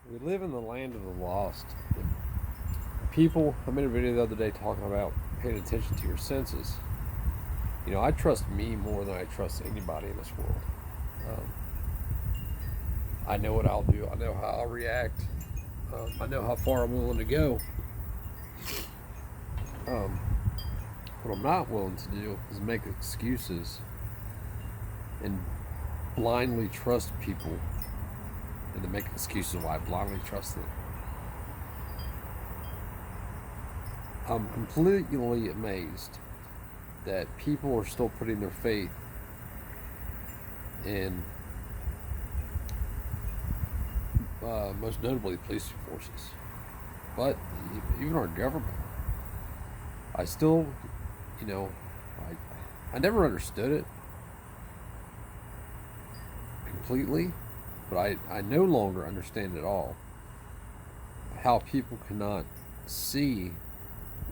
We live in the land of the lost. People, I made a video the other day talking about paying attention to your senses. You know, I trust me more than I trust anybody in this world. Um, I know what I'll do. I know how I'll react. I know how far I'm willing to go. Um, what I'm not willing to do is make excuses and blindly trust people and to make excuses why I blindly trust them. I'm completely amazed that people are still putting their faith in, most notably, police forces, but even our government. I still, you know, I never understood it completely, but I no longer understand at all how people cannot see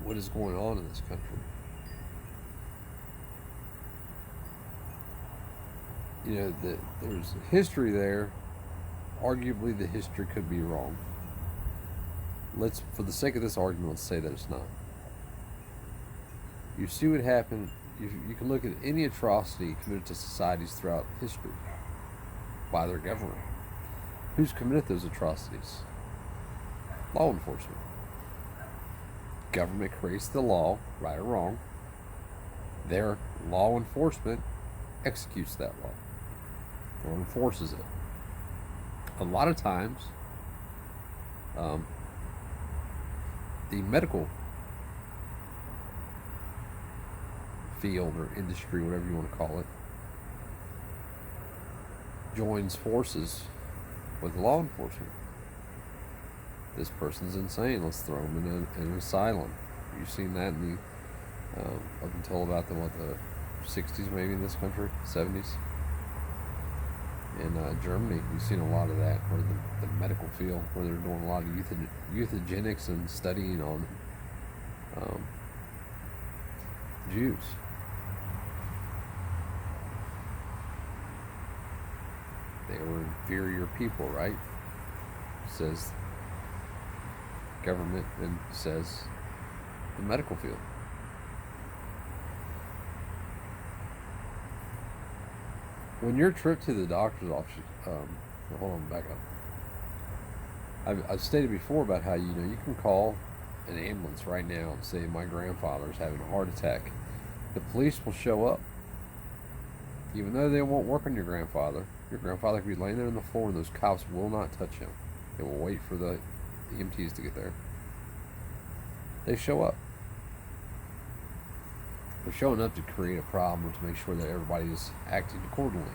what is going on in this country. You know, there's history there. Arguably, the history could be wrong. For the sake of this argument, let's say that it's not. You see what happened. You can look at any atrocity committed to societies throughout history by their government. Who's committed those atrocities? Law enforcement. Government creates the law, right or wrong. Their law enforcement executes that law or enforces it. A lot of times, the medical field or industry, whatever you want to call it, joins forces with law enforcement. This person's insane. Let's throw him in an asylum. You've seen that in the up until about the 60s, maybe in this country, 70s. In Germany, you've seen a lot of that, where the medical field, where they're doing a lot of euthygenics and studying on Jews. They were inferior people, right? Says government and says the medical field. When your trip to the doctor's office, hold on, back up. I've stated before about how you can call an ambulance right now and say my grandfather is having a heart attack. The police will show up, even though they won't work on your grandfather. Your grandfather could be laying there on the floor, and those cops will not touch him. They will wait for the EMTs to get there. They show up. They're showing up to create a problem or to make sure that everybody is acting accordingly.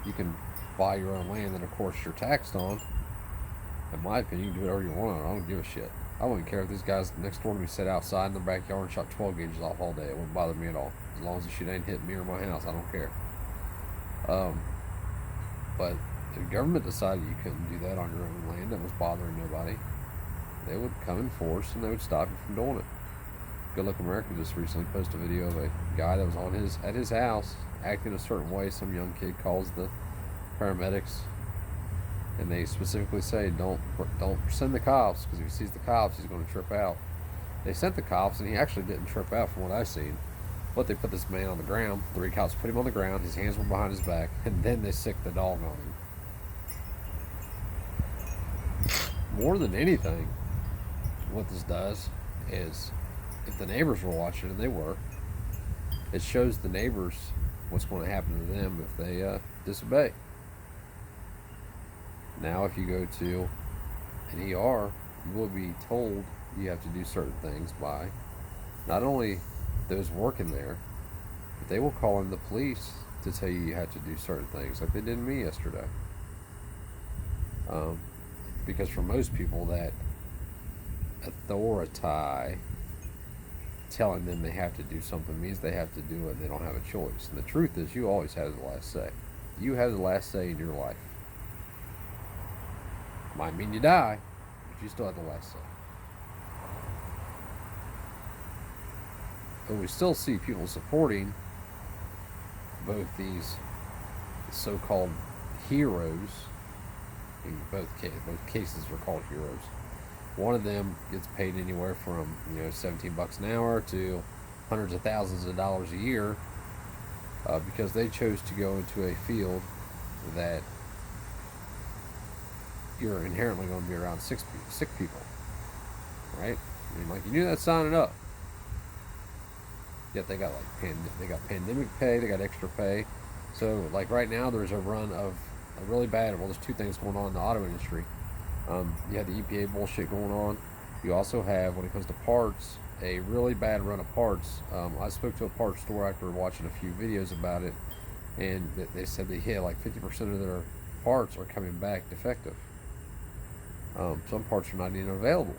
You can buy your own land that, of course, you're taxed on. In my opinion, you can do whatever you want. I don't give a shit. I wouldn't care if these guys next door to me sat outside in the backyard and shot 12 gauges off all day. It wouldn't bother me at all. As long as the shit ain't hitting me or my house, I don't care. But if the government decided you couldn't do that on your own land that was bothering nobody, they would come in force and they would stop you from doing it. Good Luck America just recently posted a video of a guy that was at his house acting a certain way. Some young kid calls the paramedics, and they specifically say don't send the cops, because if he sees the cops, he's going to trip out. They sent the cops, and he actually didn't trip out from what I've seen. But they put this man on the ground. 3 cops put him on the ground. His hands were behind his back, and then they sicked the dog on him. More than anything, what this does is, if the neighbors were watching, and they were, it shows the neighbors what's going to happen to them if they disobey. Now, if you go to an ER, you will be told you have to do certain things by not only those working there, but they will call in the police to tell you have to do certain things, like they did me yesterday. Because for most people, that authority telling them they have to do something means they have to do it and they don't have a choice. And the truth is, you always have the last say. You have the last say in your life. Might mean you die, but you still have the last say. But we still see people supporting both these so-called heroes In both cases are called heroes. One of them gets paid anywhere from 17 bucks an hour to hundreds of thousands of dollars a year because they chose to go into a field that you're inherently going to be around sick people, right? I mean, like, you knew that signing up. Yet they got they got pandemic pay, they got extra pay. So like right now, there's a run of a really bad. Well, there's two things going on in the auto industry. You have the EPA bullshit going on. You also have, when it comes to parts, a really bad run of parts. I spoke to a parts store after watching a few videos about it, and they said that like 50% of their parts are coming back defective. Some parts are not even available.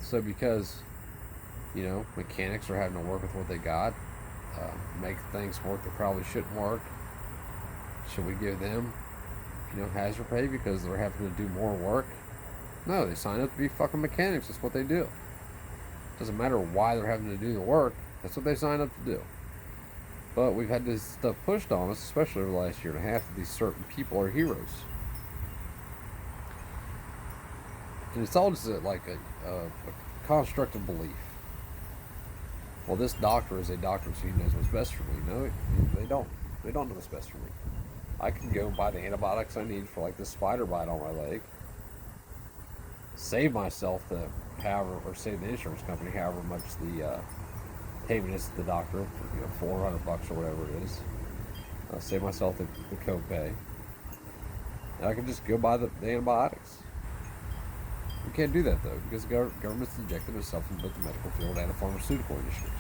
So because mechanics are having to work with what they got, make things work that probably shouldn't work, should we give them hazard pay because they're having to do more work? No, they sign up to be fucking mechanics. That's what they do. Doesn't matter why they're having to do the work. That's what they sign up to do. But we've had this stuff pushed on us, especially over the last year and a half, that these certain people are heroes. And it's all just like a construct of belief. Well, this doctor is a doctor, so he knows what's best for me. No, they don't. They don't know what's best for me. I can go buy the antibiotics I need for like this spider bite on my leg, save myself or save the insurance company however much the payment is to the doctor, $400 or whatever it is. Save myself the copay, and I can just go buy the antibiotics. We can't do that though, because the government's injected itself in both the medical field and the pharmaceutical industries.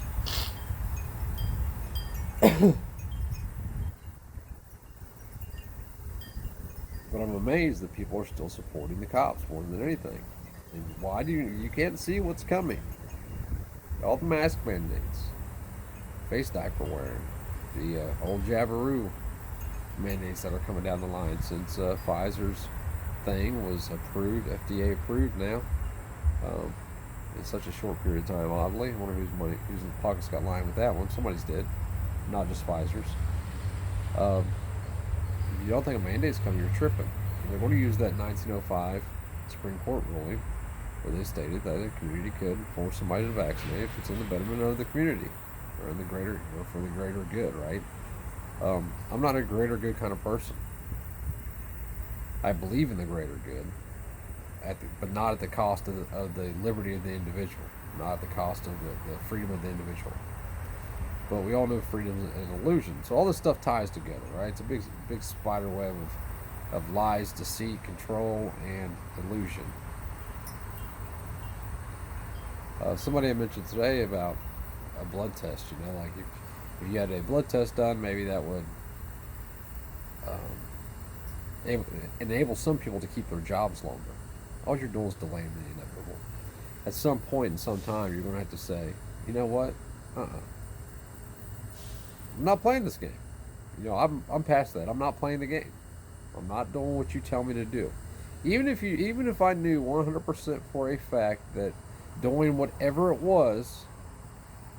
But I'm amazed that people are still supporting the cops more than anything. And why do you can't see what's coming? All the mask mandates, face diaper wearing, the old Jabaroo mandates that are coming down the line since Pfizer's thing was approved, FDA approved now, in such a short period of time. Oddly, I wonder whose pockets got lined with that one. Somebody's did, not just Pfizer's. If you don't think a mandate's coming, you're tripping. They're going to use that 1905 Supreme Court ruling where they stated that a community could force somebody to vaccinate if it's in the betterment of the community or in the greater, for the greater good, right? I'm not a greater good kind of person. I believe in the greater good, but not at the cost of the liberty of the individual, not at the cost of the freedom of the individual. But we all know freedom is an illusion. So all this stuff ties together, right? It's a big spider web of lies, deceit, control, and illusion. Somebody had mentioned today about a blood test. Like if you had a blood test done, maybe that would enable some people to keep their jobs longer. All you're doing is delaying the inevitable. At some point in some time, you're going to have to say, you know what? I'm not playing this game. I'm past that. I'm not playing the game. I'm not doing what you tell me to do. Even if I knew 100% for a fact that doing whatever it was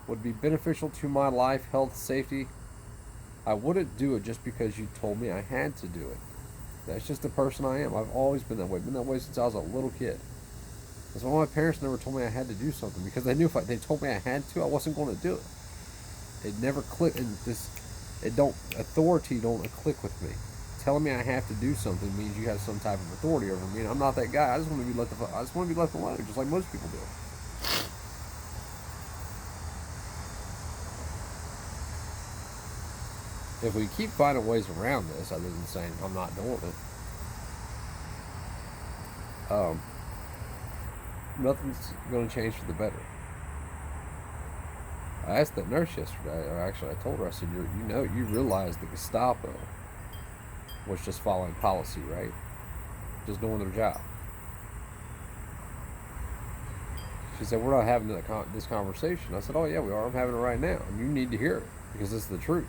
would be beneficial to my life, health, safety, I wouldn't do it just because you told me I had to do it. That's just the person I am. I've always been that way. Been that way since I was a little kid. That's why my parents never told me I had to do something, because they knew if they told me I had to, I wasn't going to do it. It never clicked. Authority don't click with me. Telling me I have to do something means you have some type of authority over me, and I'm not that guy. I just want to be left alone, just like most people do. If we keep finding ways around this, other than saying I'm not doing it, nothing's going to change for the better. I asked that nurse yesterday, or actually I told her, I said, you realize the Gestapo was just following policy, right? Just doing their job. She said, we're not having this conversation. I said, oh yeah, we are. I'm having it right now. And you need to hear it, because it's the truth.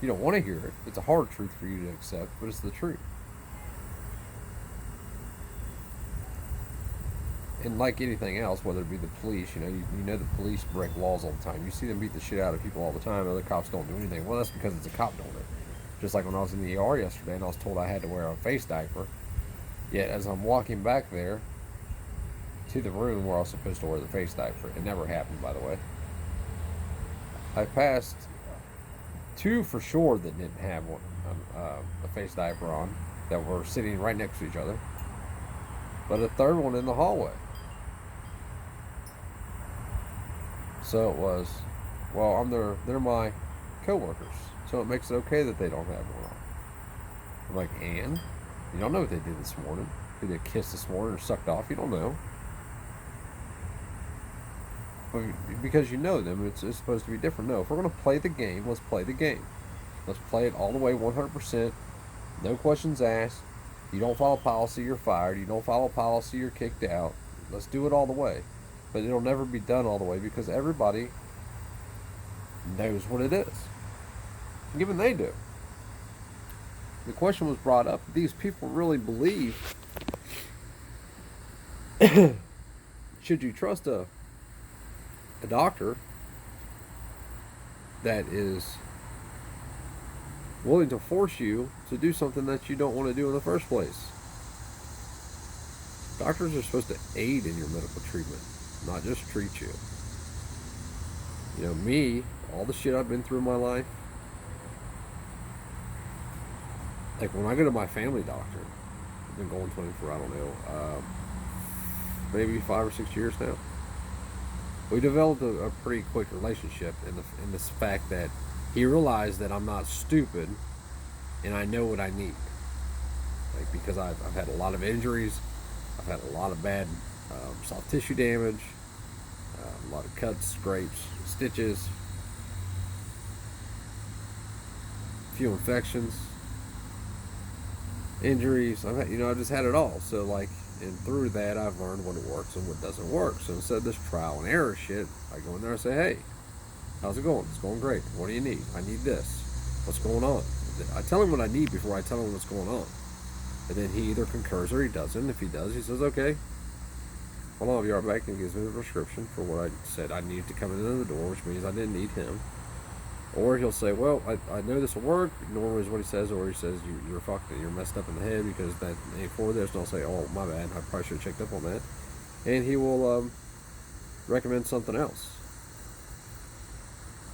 You don't want to hear it. It's a hard truth for you to accept, but it's the truth. And like anything else, whether it be the police, you know the police break laws all the time. You see them beat the shit out of people all the time. Other cops don't do anything. Well, that's because it's a cop doing it. Just like when I was in the ER yesterday and I was told I had to wear a face diaper. Yet as I'm walking back there to the room where I was supposed to wear the face diaper, it never happened, by the way. I passed two for sure that didn't have one, a face diaper on, that were sitting right next to each other, but a third one in the hallway. So it was, well, they're my coworkers, so it makes it okay that they don't have one on. I'm like, and you don't know what they did this morning. Who they kissed this morning or sucked off? You don't know. Because you know them, it's supposed to be different. No, if we're going to play the game, let's play the game. Let's play it all the way 100%. No questions asked. You don't follow policy, you're fired. You don't follow policy, you're kicked out. Let's do it all the way. But it'll never be done all the way because everybody knows what it is. Even they do. The question was brought up, these people really believe, should you trust a doctor that is willing to force you to do something that you don't want to do in the first place? Doctors are supposed to aid in your medical treatment, not just treat you. You know, me, all the shit I've been through in my life, like when I go to my family doctor, I've been going 24, I don't know, maybe 5 or 6 years now. We developed a pretty quick relationship in this fact that he realized that I'm not stupid and I know what I need. Like, because I've had a lot of injuries, I've had a lot of bad soft tissue damage, a lot of cuts, scrapes, stitches, a few infections, injuries. I've just had it all. So like, and through that, I've learned what works and what doesn't work. So instead of this trial and error shit, I go in there and say, hey, how's it going? It's going great. What do you need? I need this. What's going on? I tell him what I need before I tell him what's going on. And then he either concurs or he doesn't. If he does, he says, okay, hold on, I'll be right back, and gives me the prescription for what I said I needed to come in the door, which means I didn't need him. Or he'll say, well, I know this will work. Normally is what he says, or he says, you're fucked, you're messed up in the head because that ain't for this. And I'll say, oh, my bad, I probably should have checked up on that. And he will recommend something else.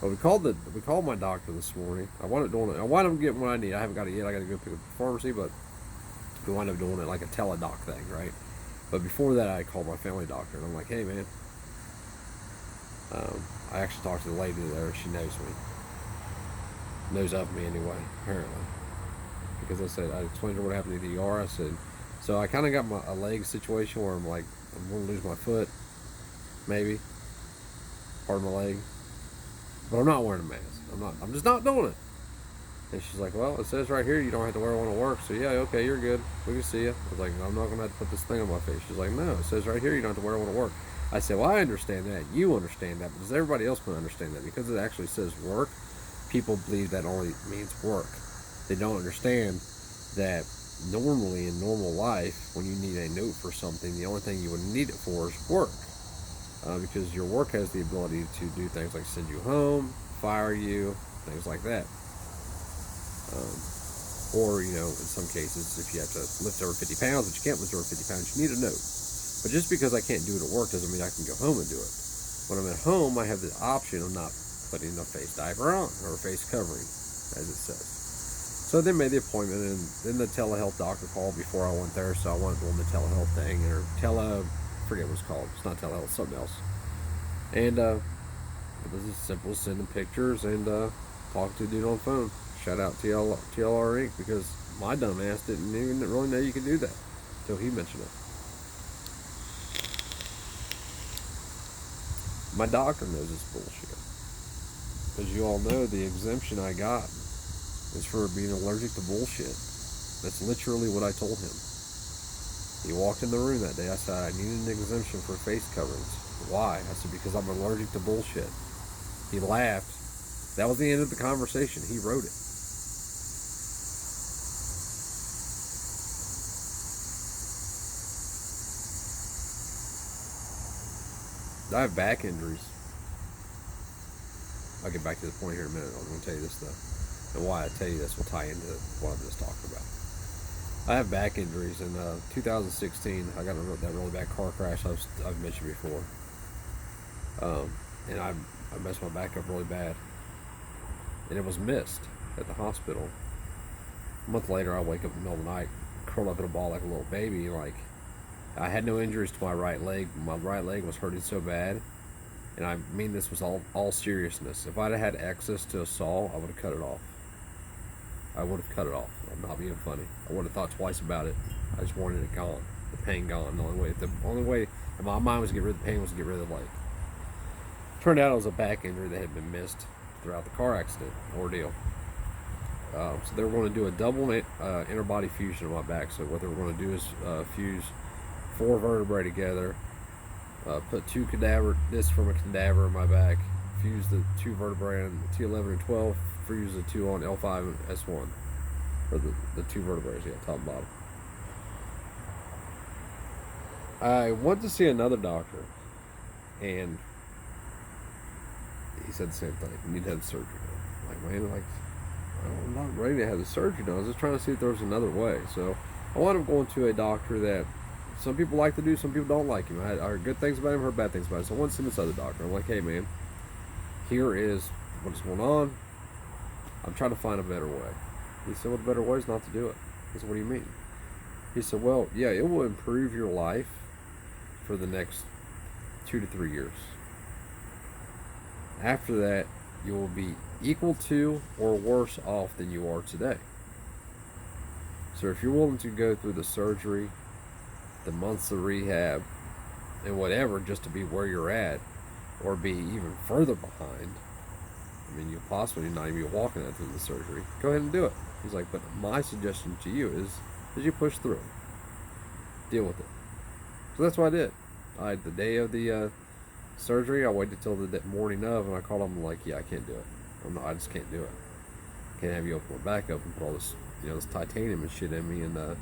But we called my doctor this morning. I wound up getting what I need. I haven't got it yet. I got to go pick up the pharmacy, but we wind up doing it like a teledoc thing, right? But before that, I called my family doctor, and I'm like, hey, man. I actually talked to the lady there. She knows me. Knows of me anyway, apparently. Because I explained to her what happened to the ER. I said, so I kind of got a leg situation where I'm going to lose my foot, maybe. Part of my leg. But I'm not wearing a mask. I'm just not doing it. And she's like, well, it says right here you don't have to wear one to work. So yeah, okay, you're good. We can see you. I was like, I'm not going to have to put this thing on my face. She's like, no, it says right here you don't have to wear one to work. I said, well, I understand that. You understand that. But does everybody else going to understand that? Because it actually says work, people believe that only means work. They don't understand that normally in normal life, when you need a note for something, the only thing you would need it for is work. Because your work has the ability to do things like send you home, fire you, things like that. Or, in some cases, if you have to lift over 50 pounds, but you can't lift over 50 pounds, you need a note. But just because I can't do it at work doesn't mean I can go home and do it. When I'm at home, I have the option of not putting a face diaper on, or a face covering, as it says. So they made the appointment, and then the telehealth doctor called before I went there, so I went on the telehealth thing, or forget what it's called. It's not telehealth, it's something else. And it was as simple as sending pictures and talking to the dude on the phone. Shout out to TLR Inc. because my dumb ass didn't even really know you could do that until he mentioned it. My doctor knows this bullshit. As you all know, the exemption I got is for being allergic to bullshit. That's literally what I told him. He walked in the room that day. I said, I needed an exemption for face coverings. Why? I said, because I'm allergic to bullshit. He laughed. That was the end of the conversation. He wrote it. I have back injuries. I'll get back to the point here in a minute. I'm going to tell you this, though. And why I tell you this will tie into what I'm just talking about. I have back injuries. In 2016, I got that really bad car crash I've mentioned before. And I messed my back up really bad. And it was missed at the hospital. A month later, I wake up in the middle of the night, curled up in a ball like a little baby. Like, I had no injuries to my right leg. My right leg was hurting so bad. And I mean this was all seriousness. If I'd have had access to a saw, I would have cut it off. I would have cut it off. I'm not being funny. I would have thought twice about it. I just wanted it gone. The pain gone. The only way in my mind was to get rid of the pain was to get rid of the leg. Turned out it was a back injury that had been missed throughout the car accident ordeal. So they were going to do a double interbody fusion on my back. So what they were going to do is fuse 4 vertebrae together, put 2 discs from a cadaver in my back, fuse the 2 vertebrae on T11 and 12, fuse the 2 on L5 and S1, or the 2 vertebrae, yeah, top and bottom. I went to see another doctor, and he said the same thing. You need to have the surgery done. Like, man, like, I'm not ready to have the surgery done. I was just trying to see if there was another way. So I wound up going to a doctor that some people like to do, some people don't like him. I heard good things about him, heard bad things about him. So I went to see this other doctor. I'm like, hey, man, here is what's going on. I'm trying to find a better way. He said, well, the better way is not to do it. I said, what do you mean? He said, well, yeah, it will improve your life for the next 2 to 3 years. After that, you will be equal to or worse off than you are today. So if you're willing to go through the surgery, the months of rehab, and whatever, just to be where you're at, or be even further behind, I mean, you'll possibly not even be walking that through the surgery, go ahead and do it. He's like, but my suggestion to you is you push through. Deal with it. So that's what I did. The day of the surgery, I waited till the morning of, and I called him like, yeah, I can't do it. I just can't do it. Can't have you open my back up and put all this, this titanium and shit in me and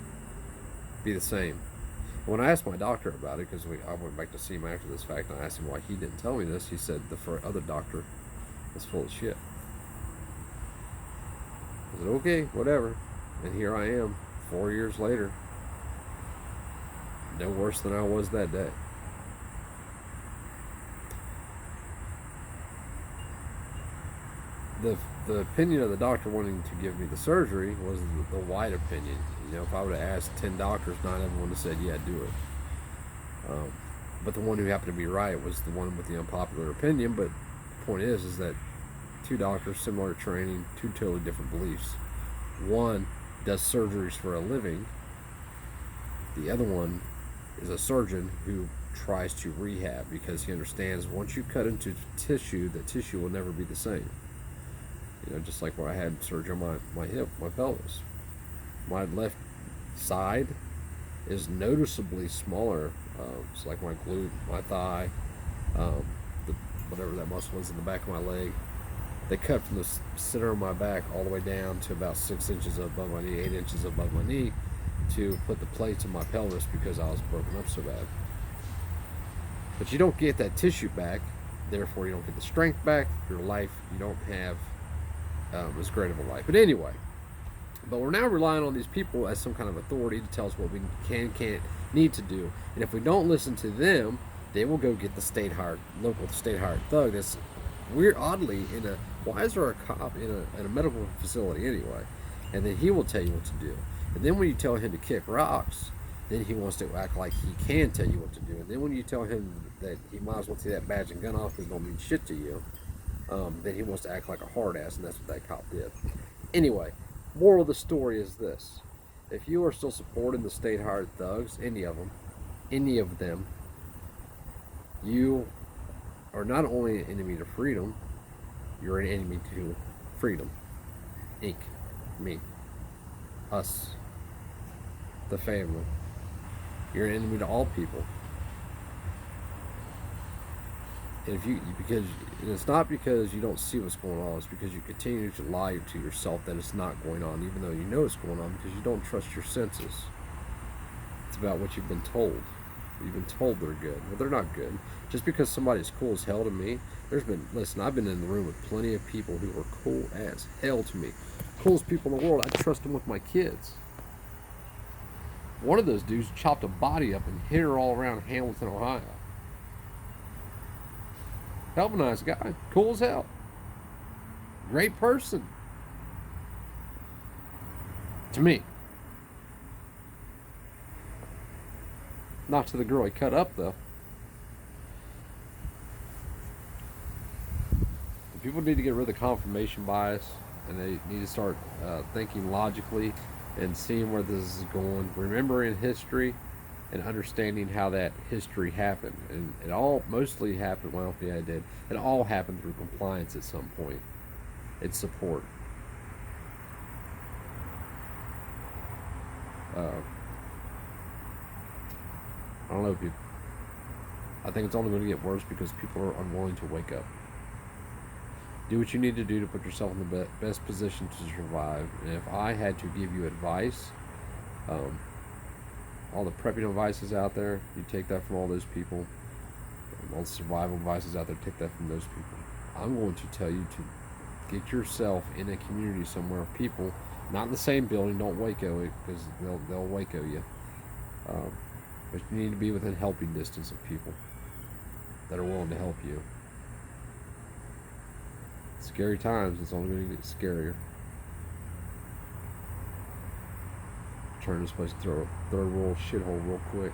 be the same. When I asked my doctor about it, because I went back to see him after this fact, and I asked him why he didn't tell me this, he said the other doctor was full of shit. I said, okay, whatever. And here I am, 4 years later, no worse than I was that day. The opinion of the doctor wanting to give me the surgery was the wide opinion. If I would have asked 10 doctors, 9 of them would have said, yeah, do it. But the one who happened to be right was the one with the unpopular opinion. But the point is that 2 doctors, similar training, 2 totally different beliefs. One does surgeries for a living. The other one is a surgeon who tries to rehab because he understands once you cut into tissue, the tissue will never be the same. Just like when I had surgery on my hip, my pelvis. My left side is noticeably smaller. It's like my glute, my thigh, whatever that muscle is in the back of my leg. They cut from the center of my back all the way down to about 6 inches above my knee, 8 inches above my knee, to put the plates in my pelvis because I was broken up so bad. But you don't get that tissue back, therefore you don't get the strength back. Your life, you don't have as great of a life. But anyway, we're now relying on these people as some kind of authority to tell us what we can't, need to do. And if we don't listen to them, they will go get the local state hired thug. That's weird, oddly, why is there a cop in a medical facility anyway? And then he will tell you what to do. And then when you tell him to kick rocks, then he wants to act like he can tell you what to do. And then when you tell him that he might as well take that badge and gun off because it don't mean shit to you, then he wants to act like a hard ass, and that's what that cop did. Anyway, moral of the story is this. If you are still supporting the state hired thugs, any of them, you are not only an enemy to freedom, you're an enemy to freedom. Inc. Me. Us. The family. You're an enemy to all people. And it's not because you don't see what's going on, it's because you continue to lie to yourself that it's not going on, even though you know it's going on, because you don't trust your senses. It's about what you've been told. You've been told they're good. Well, they're not good. Just because somebody's cool as hell to me, I've been in the room with plenty of people who are cool as hell to me. Coolest people in the world, I trust them with my kids. One of those dudes chopped a body up and hid her all around Hamilton, Ohio. Hell of a nice guy. Cool as hell. Great person. To me. Not to the girl he cut up, though. The people need to get rid of the confirmation bias, and they need to start thinking logically and seeing where this is going, remembering history, and understanding how that history happened. And it all mostly happened, well, yeah, it did. It all happened through compliance at some point. It's support. Uh, I don't know if you. I think it's only going to get worse because people are unwilling to wake up. Do what you need to do to put yourself in the best position to survive. And if I had to give you advice, um, all the prepping advices out there, you take that from all those people. All the survival advices out there, take that from those people. I'm going to tell you to get yourself in a community somewhere. People, not in the same building, don't Waco it because they'll Waco you. Um, but you need to be within helping distance of people that are willing to help you. Scary times, it's only going to get scarier. Turn this place into a third world shithole real quick.